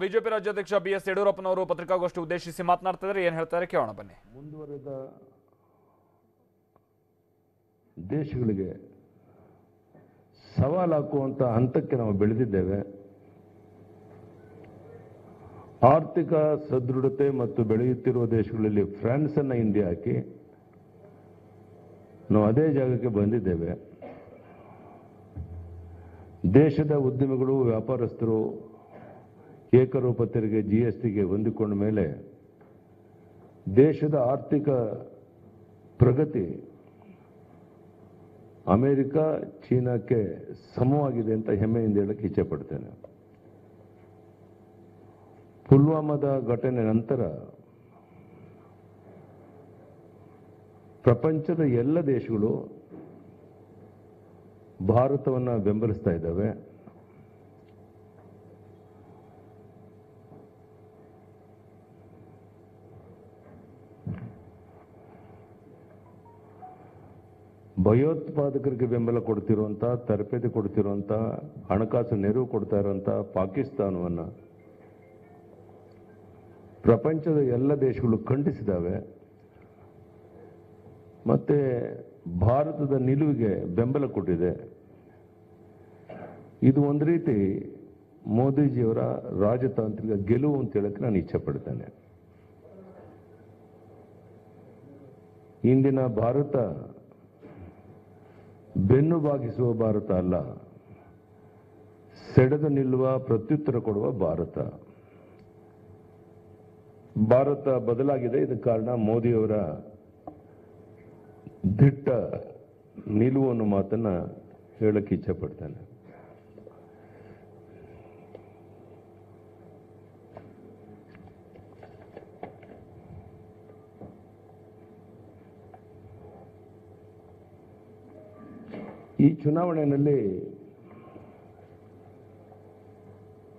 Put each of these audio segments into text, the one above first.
BJP ರಾಜ್ಯಾಧ್ಯಕ್ಷ BS ಯಡಿಯೂರಪ್ಪನವರು ಪತ್ರಿಕಾಗೋಷ್ಠಿ ಉದ್ದೇಶಿಸಿ ಮಾತನಾಡ್ತಿದ್ದಾರೆ. ಏನು ಹೇಳ್ತಾರೆ ಕೇಳೋಣ ಬನ್ನಿ. ಮುಂದುವರೆದ ದೇಶಗಳಿಗೆ ಸವಾಲು ಹಾಕುವಂತ ಹಂತಕ್ಕೆ ನಾವು ಬೆಳೆದಿದ್ದೇವೆ. ಆರ್ಥಿಕ ಸದೃಢತೆ ಮತ್ತು ಬೆಳೆಯುತ್ತಿರುವ ದೇಶಗಳಲ್ಲಿ ಫ್ರಾನ್ಸ್ ಅನ್ನ ಹಿಂದೆ ಹಾಕಿ ನಾವು ಅದೇ ಜಾಗಕ್ಕೆ ಬಂದಿದ್ದೇವೆ. ದೇಶದ ಉದ್ಯಮಿಗಳು, ವ್ಯಾಪಾರಸ್ಥರು ಏಕರೂಪ ತೆರಿಗೆ ಜಿಎಸ್ಟಿಗೆ ಹೊಂದಿಕೊಂಡ ಮೇಲೆ ದೇಶದ ಆರ್ಥಿಕ ಪ್ರಗತಿ ಅಮೆರಿಕ, ಚೀನಾಕ್ಕೆ ಸಮವಾಗಿದೆ ಅಂತ ಹೆಮ್ಮೆಯಿಂದ ಹೇಳಕ್ಕೆ ಇಚ್ಛೆ ಪಡ್ತೇನೆ. ಪುಲ್ವಾಮಾದ ಘಟನೆ ನಂತರ ಪ್ರಪಂಚದ ಎಲ್ಲ ದೇಶಗಳು ಭಾರತವನ್ನು ಬೆಂಬಲಿಸ್ತಾ ಇದ್ದಾವೆ. ಭಯೋತ್ಪಾದಕರಿಗೆ ಬೆಂಬಲ ಕೊಡ್ತಿರುವಂಥ, ತರಬೇತಿ ಕೊಡ್ತಿರುವಂಥ, ಹಣಕಾಸು ನೆರವು ಕೊಡ್ತಾ ಇರುವಂಥ ಪಾಕಿಸ್ತಾನವನ್ನು ಪ್ರಪಂಚದ ಎಲ್ಲ ದೇಶಗಳು ಖಂಡಿಸಿದ್ದಾವೆ. ಮತ್ತೆ ಭಾರತದ ನಿಲುವಿಗೆ ಬೆಂಬಲ ಕೊಟ್ಟಿದೆ. ಇದು ಒಂದು ರೀತಿ ಮೋದಿಜಿಯವರ ರಾಜತಾಂತ್ರಿಕ ಗೆಲುವು ಅಂತ ಹೇಳಕ್ಕೆ ನಾನು ಇಚ್ಛೆ ಪಡ್ತೇನೆ. ಇಂದಿನ ಭಾರತ ಬೆನ್ನು ಬಾಗಿಸುವ ಭಾರತ ಅಲ್ಲ, ಸೆಡೆದು ನಿಲ್ಲುವ, ಪ್ರತ್ಯುತ್ತರ ಕೊಡುವ ಭಾರತ. ಭಾರತ ಬದಲಾಗಿದೆ. ಇದಕ್ಕೆ ಕಾರಣ ಮೋದಿಯವರ ದಿಟ್ಟ ನಿಲುವು ಅನ್ನೋ ಮಾತನ್ನ ಹೇಳಕ್ಕೆ ಇಚ್ಛೆ ಪಡ್ತೇನೆ. ಈ ಚುನಾವಣೆಯಲ್ಲಿ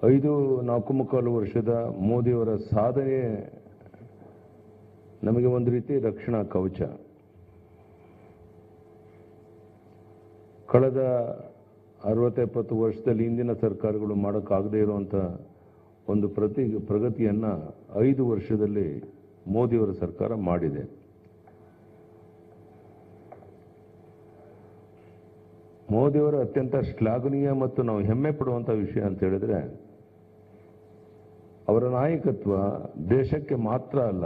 4.25 ವರ್ಷದ ಮೋದಿಯವರ ಸಾಧನೆ ನಮಗೆ ಒಂದು ರೀತಿ ರಕ್ಷಣಾ ಕವಚ. ಕಳೆದ 60-70 ವರ್ಷದಲ್ಲಿ ಹಿಂದಿನ ಸರ್ಕಾರಗಳು ಮಾಡೋಕ್ಕಾಗದೇ ಇರುವಂಥ ಒಂದು ಪ್ರಗತಿಯನ್ನ 5 ವರ್ಷದಲ್ಲಿ ಮೋದಿಯವರ ಸರ್ಕಾರ ಮಾಡಿದೆ. ಮೋದಿಯವರ ಅತ್ಯಂತ ಶ್ಲಾಘನೀಯ ಮತ್ತು ನಾವು ಹೆಮ್ಮೆ ಪಡುವಂಥ ವಿಷಯ ಅಂತ ಹೇಳಿದ್ರೆ, ಅವರ ನಾಯಕತ್ವ ದೇಶಕ್ಕೆ ಮಾತ್ರ ಅಲ್ಲ,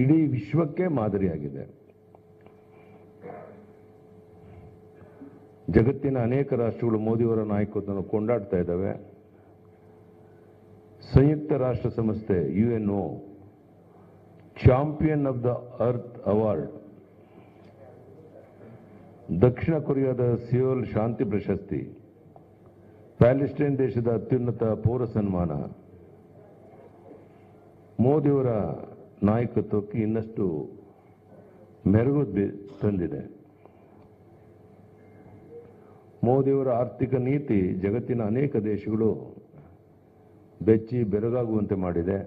ಇಡೀ ವಿಶ್ವಕ್ಕೆ ಮಾದರಿಯಾಗಿದೆ. ಜಗತ್ತಿನ ಅನೇಕ ರಾಷ್ಟ್ರಗಳು ಮೋದಿಯವರ ನಾಯಕತ್ವವನ್ನು ಕೊಂಡಾಡ್ತಾ ಇದ್ದಾವೆ. ಸಂಯುಕ್ತ ರಾಷ್ಟ್ರ ಸಂಸ್ಥೆ UNO champion of the earth award, ದಕ್ಷಿಣ ಕೊರಿಯಾದ ಸಿಯೋಲ್ ಶಾಂತಿ ಪ್ರಶಸ್ತಿ, ಪ್ಯಾಲೆಸ್ಟೈನ್ ದೇಶದ ಅತ್ಯುನ್ನತ ಪೌರ ಸನ್ಮಾನ ಮೋದಿಯವರ ನಾಯಕತ್ವಕ್ಕೆ ಇನ್ನಷ್ಟು ಮೆರುಗು ತಂದಿದೆ. ಮೋದಿಯವರ ಆರ್ಥಿಕ ನೀತಿ ಜಗತ್ತಿನ ಅನೇಕ ದೇಶಗಳು ಬೆಚ್ಚಿ ಬೆರಗಾಗುವಂತೆ ಮಾಡಿದೆ.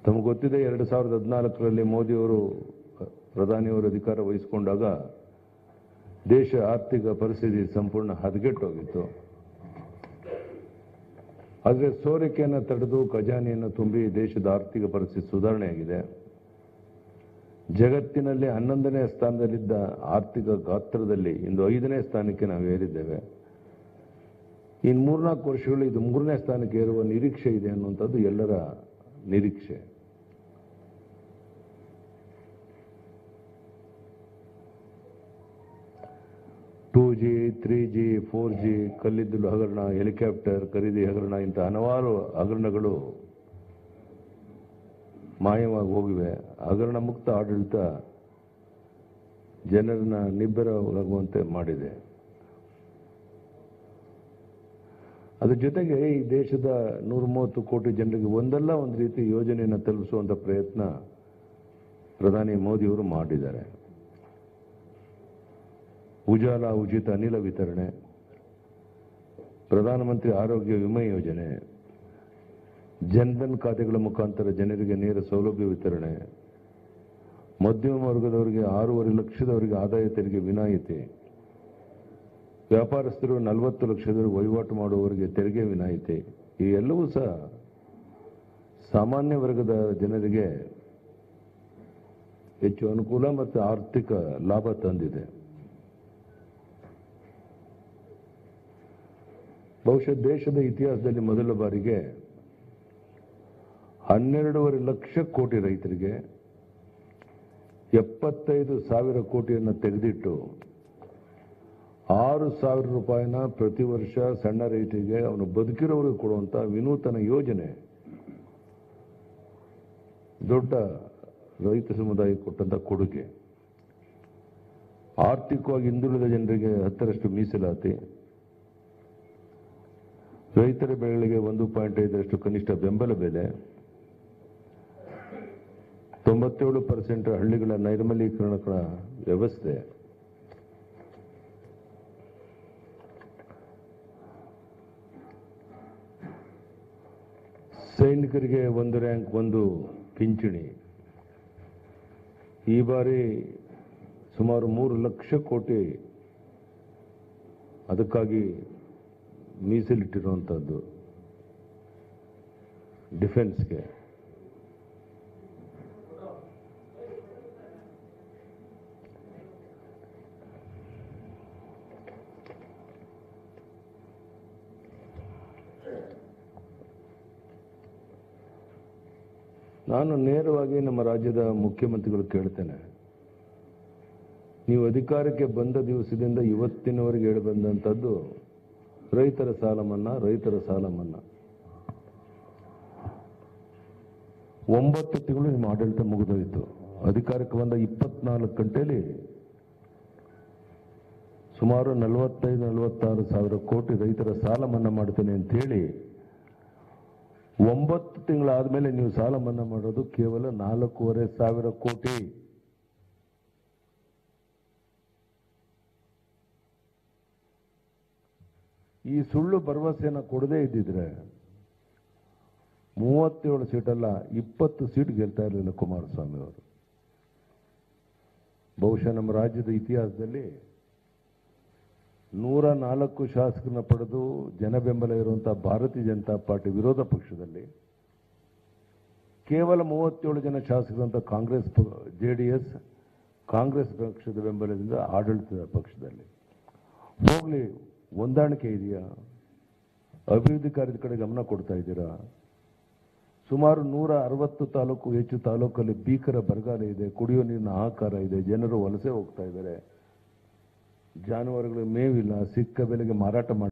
ತಮಗೆ ಗೊತ್ತಿದೆ, 2014ರಲ್ಲಿ ಮೋದಿಯವರು ಪ್ರಧಾನಿಯವರು ಅಧಿಕಾರ ವಹಿಸಿಕೊಂಡಾಗ ದೇಶ ಆರ್ಥಿಕ ಪರಿಸ್ಥಿತಿ ಸಂಪೂರ್ಣ ಹದಗೆಟ್ಟೋಗಿತ್ತು. ಆದರೆ ಸೋರಿಕೆಯನ್ನು ತಡೆದು ಖಜಾನೆಯನ್ನು ತುಂಬಿ ದೇಶದ ಆರ್ಥಿಕ ಪರಿಸ್ಥಿತಿ ಸುಧಾರಣೆಯಾಗಿದೆ. ಜಗತ್ತಿನಲ್ಲಿ 11ನೇ ಸ್ಥಾನದಲ್ಲಿದ್ದ ಆರ್ಥಿಕ ಗಾತ್ರದಲ್ಲಿ ಇಂದು 5ನೇ ಸ್ಥಾನಕ್ಕೆ ನಾವು ಏರಿದ್ದೇವೆ. ಇನ್ನು 3-4 ವರ್ಷಗಳು ಇದು 3ನೇ ಸ್ಥಾನಕ್ಕೆ ಏರುವ ನಿರೀಕ್ಷೆ ಇದೆ ಅನ್ನುವಂಥದ್ದು ಎಲ್ಲರ ನಿರೀಕ್ಷೆ. ಟೂ ಜಿ, 3G, 4G, ಕಲ್ಲಿದ್ದಲು ಹಗರಣ, ಹೆಲಿಕಾಪ್ಟರ್ ಖರೀದಿ ಹಗರಣ, ಇಂಥ ಹಲವಾರು ಹಗರಣಗಳು ಮಾಯವಾಗಿ ಹೋಗಿವೆ. ಹಗರಣ ಮುಕ್ತ ಆಡಳಿತ ಜನರನ್ನ ನಿಬ್ಬರವಾಗುವಂತೆ ಮಾಡಿದೆ. ಅದ್ರ ಜೊತೆಗೆ ಈ ದೇಶದ 130 ಕೋಟಿ ಜನರಿಗೆ ಒಂದಲ್ಲ ಒಂದು ರೀತಿ ಯೋಜನೆಯನ್ನು ತಲುಪಿಸುವಂಥ ಪ್ರಯತ್ನ ಪ್ರಧಾನಿ ಮೋದಿಯವರು ಮಾಡಿದ್ದಾರೆ. ಉಜಾಲ ಉಚಿತ ಅನಿಲ ವಿತರಣೆ, ಪ್ರಧಾನಮಂತ್ರಿ ಆರೋಗ್ಯ ವಿಮೆ ಯೋಜನೆ, ಜನ್ಧನ್ ಖಾತೆಗಳ ಮುಖಾಂತರ ಜನರಿಗೆ ನೇರ ಸೌಲಭ್ಯ ವಿತರಣೆ, ಮಧ್ಯಮ ವರ್ಗದವರಿಗೆ 6.5 ಲಕ್ಷದವರಿಗೆ ಆದಾಯ ತೆರಿಗೆ ವಿನಾಯಿತಿ, ವ್ಯಾಪಾರಸ್ಥರು 40 ಲಕ್ಷದವರೆಗೆ ವಹಿವಾಟು ಮಾಡುವವರಿಗೆ ತೆರಿಗೆ ವಿನಾಯಿತಿ, ಈ ಎಲ್ಲವೂ ಸಹ ಸಾಮಾನ್ಯ ವರ್ಗದ ಜನರಿಗೆ ಹೆಚ್ಚು ಅನುಕೂಲ ಮತ್ತು ಆರ್ಥಿಕ ಲಾಭ ತಂದಿದೆ. ಬಹುಶಃ ದೇಶದ ಇತಿಹಾಸದಲ್ಲಿ ಮೊದಲ ಬಾರಿಗೆ 12.5 ಲಕ್ಷ ಕೋಟಿ ರೈತರಿಗೆ 75,000 ಕೋಟಿಯನ್ನು ತೆಗೆದಿಟ್ಟು 6,000 ರೂಪಾಯಿನ ಪ್ರತಿ ವರ್ಷ ಸಣ್ಣ ರೈತರಿಗೆ ಅವನು ಬದುಕಿರೋರಿಗೆ ಕೊಡುವಂಥ ವಿನೂತನ ಯೋಜನೆ ದೊಡ್ಡ ರೈತ ಸಮುದಾಯಕ್ಕೆ ಕೊಟ್ಟಂತ ಕೊಡುಗೆ. ಆರ್ಥಿಕವಾಗಿ ಹಿಂದುಳಿದ ಜನರಿಗೆ 10ರಷ್ಟು ಮೀಸಲಾತಿ, ರೈತರ ಬೆಳೆಗಳಿಗೆ 1.5ರಷ್ಟು ಕನಿಷ್ಠ ಬೆಂಬಲ ಬೆಲೆ, 97% ಹಳ್ಳಿಗಳ ನೈರ್ಮಲೀಕರಣ ವ್ಯವಸ್ಥೆ, ಸೈನಿಕರಿಗೆ 1 ರ್ಯಾಂಕ್ 1 ಪಿಂಚಣಿ. ಈ ಬಾರಿ ಸುಮಾರು 3 ಲಕ್ಷ ಕೋಟಿ ಅದಕ್ಕಾಗಿ ಮೀಸಲಿಟ್ಟಿರುವಂಥದ್ದು ಡಿಫೆನ್ಸ್ಗೆ. ನಾನು ನೇರವಾಗಿ ನಮ್ಮ ರಾಜ್ಯದ ಮುಖ್ಯಮಂತ್ರಿಗಳು ಕೇಳ್ತೇನೆ, ನೀವು ಅಧಿಕಾರಕ್ಕೆ ಬಂದ ದಿವಸದಿಂದ ಇವತ್ತಿನವರೆಗೆ ಹೇಳಿ ಬಂದಂಥದ್ದು ರೈತರ ಸಾಲ ಮನ್ನಾ, ರೈತರ ಸಾಲ ಮನ್ನಾ. 9 ತಿಂಗಳು ನಿಮ್ಮ ಆಡಳಿತ ಮುಗಿದೋಯಿತು. ಅಧಿಕಾರಕ್ಕೆ ಬಂದ 24 ಗಂಟೆಯಲ್ಲಿ ಸುಮಾರು 45-46 ಸಾವಿರ ಕೋಟಿ ರೈತರ ಸಾಲ ಮನ್ನಾ ಮಾಡ್ತೇನೆ ಅಂತ ಹೇಳಿ 9 ತಿಂಗಳಾದ್ಮೇಲೆ ನೀವು ಸಾಲ ಮನ್ನಾ ಮಾಡೋದು ಕೇವಲ 4,500 ಕೋಟಿ. ಈ ಸುಳ್ಳು ಭರವಸೆಯನ್ನು ಕೊಡದೇ ಇದ್ದಿದ್ರೆ 37 ಸೀಟಲ್ಲ 20 ಸೀಟ್ ಗೆಲ್ತಾ ಇರಲಿಲ್ಲ ಕುಮಾರಸ್ವಾಮಿ ಅವರು. ಬಹುಶಃ ನಮ್ಮ ರಾಜ್ಯದ ಇತಿಹಾಸದಲ್ಲಿ 104 ಶಾಸಕರನ್ನ ಪಡೆದು ಜನ ಬೆಂಬಲ ಇರುವಂತಹ ಭಾರತೀಯ ಜನತಾ ಪಾರ್ಟಿ ವಿರೋಧ ಪಕ್ಷದಲ್ಲಿ ಕೇವಲ 37 ಜನ ಶಾಸಕರಂತ ಕಾಂಗ್ರೆಸ್ JDS ಕಾಂಗ್ರೆಸ್ ಪಕ್ಷದ ಬೆಂಬಲದಿಂದ ಆಡಳಿತದ ಪಕ್ಷದಲ್ಲಿ. ಹೋಗ್ಲಿ, ಹೊಂದಾಣಿಕೆ ಇದೆಯಾ? ಅಭಿವೃದ್ಧಿ ಕಾರ್ಯದ ಕಡೆ ಗಮನ ಕೊಡ್ತಾ ಇದ್ದೀರಾ? ಸುಮಾರು 160 ತಾಲೂಕು ಹೆಚ್ಚು ತಾಲೂಕಲ್ಲಿ ಭೀಕರ ಬರಗಾಲ ಇದೆ, ಕುಡಿಯೋ ನೀರಿನ ಹಾಹಾಕಾರ ಇದೆ, ಜನರು ವಲಸೆ ಹೋಗ್ತಾ ಇದ್ದಾರೆ, ಜಾನುವಾರುಗಳು ಮೇವಿಲ್ಲ, ಸಿಕ್ಕ ಬೆಲೆಗೆ ಮಾರಾಟ ಮಾಡಿ